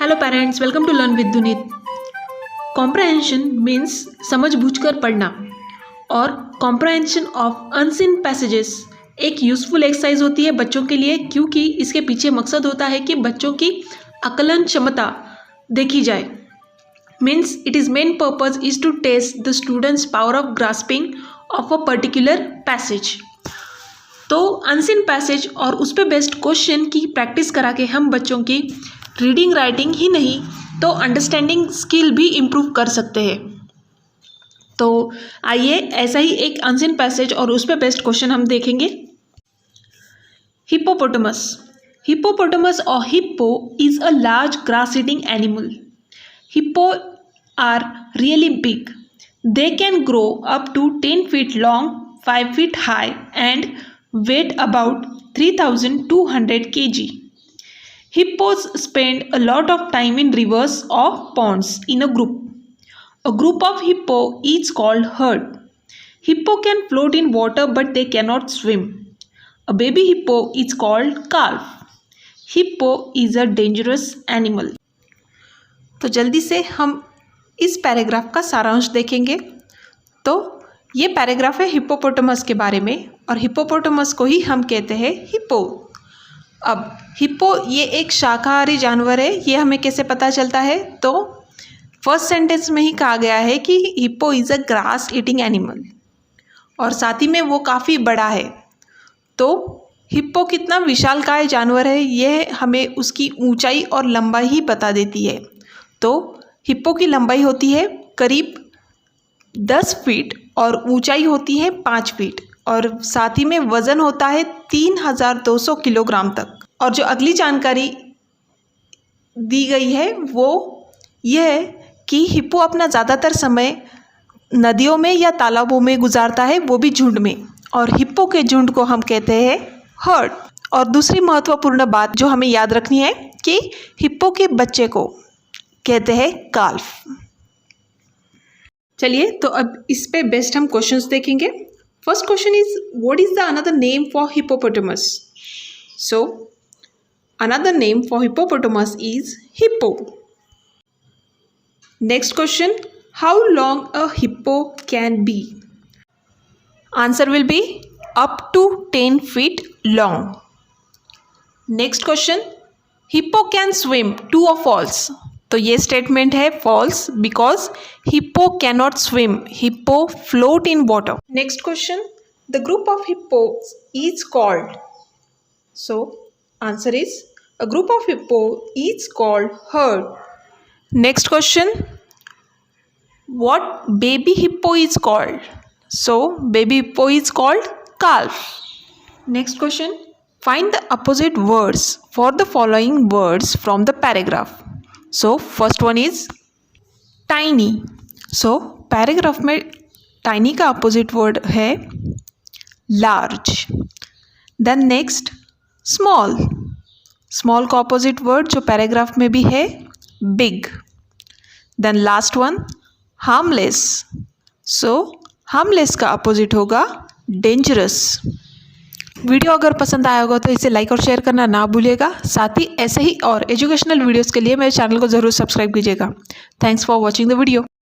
Hello parents, welcome to learn with दुनीत। Comprehension means समझ बूझकर पढ़ना और कॉम्प्रहेंशन ऑफ अनसीन पैसेजेस एक यूज़फुल एक्सरसाइज होती है बच्चों के लिए, क्योंकि इसके पीछे मकसद होता है कि बच्चों की आकलन क्षमता देखी जाए। Means it is main purpose is to test the students power of grasping of a particular passage. तो अनसीन पैसेज और उस पर बेस्ड क्वेश्चन की प्रैक्टिस करा के हम बच्चों की रीडिंग राइटिंग ही नहीं तो अंडरस्टैंडिंग स्किल भी इम्प्रूव कर सकते हैं। तो आइए ऐसा ही एक अनसीन पैसेज और उस पर बेस्ड क्वेश्चन हम देखेंगे। हिप्पोपोटामस। हिप्पोपोटामस और hippo is a large grass eating animal. Hippo are really big. They can grow up to 10 feet long, 5 feet high and weight about 3,200 kg. Hippos spend a lot of time in rivers or ponds in a group. A group of hippo is called herd. Hippo can float in water but they cannot swim. A baby hippo is called calf. Hippo is a dangerous animal. तो जल्दी से हम इस paragraph का सारांश देखेंगे। तो ये पैराग्राफ है हिप्पोपोटामस के बारे में और हिप्पोपोटामस को ही हम कहते हैं हिप्पो। अब हिप्पो ये एक शाकाहारी जानवर है, ये हमें कैसे पता चलता है? तो फर्स्ट सेंटेंस में ही कहा गया है कि hippo is a grass eating animal और साथ ही में वो काफ़ी बड़ा है। तो हिप्पो कितना विशालकाय जानवर है ये हमें उसकी ऊंचाई और लंबाई ही बता देती है। तो हिप्पो की लंबाई होती है करीब 10 फीट और ऊंचाई होती है 5 फीट और साथ ही में वज़न होता है 3,200 किलोग्राम तक। और जो अगली जानकारी दी गई है वो यह है कि हिप्पो अपना ज़्यादातर समय नदियों में या तालाबों में गुजारता है, वो भी झुंड में, और हिप्पो के झुंड को हम कहते हैं हर्ड। और दूसरी महत्वपूर्ण बात जो हमें याद रखनी है कि हिप्पो के बच्चे को कहते हैं काल्फ। चलिए तो अब इस पे बेस्ट हम क्वेश्चंस देखेंगे। First question is what is the another name for hippopotamus? So another name for hippopotamus is hippo. Next question, how long a hippo can be? Answer will be up to 10 feet long. Next question, hippo can swim, true और false? तो ये statement है false, because hippo cannot swim, hippo float in water. Next question, the group of hippo is called? So answer is a group of hippo is called heard. Next question, what baby hippo is called? So baby hippo is called calf. Next question, find the opposite words for the following words from the paragraph. So first one is tiny. So paragraph में tiny का opposite word है large. Then next small. Small का opposite word जो paragraph में भी है big. Then last one harmless. So harmless का opposite होगा डेंजरस। वीडियो अगर पसंद आया होगा तो इसे लाइक और शेयर करना ना भूलिएगा। साथ ही ऐसे ही और एजुकेशनल वीडियोस के लिए मेरे चैनल को ज़रूर सब्सक्राइब कीजिएगा। Thanks for watching the video.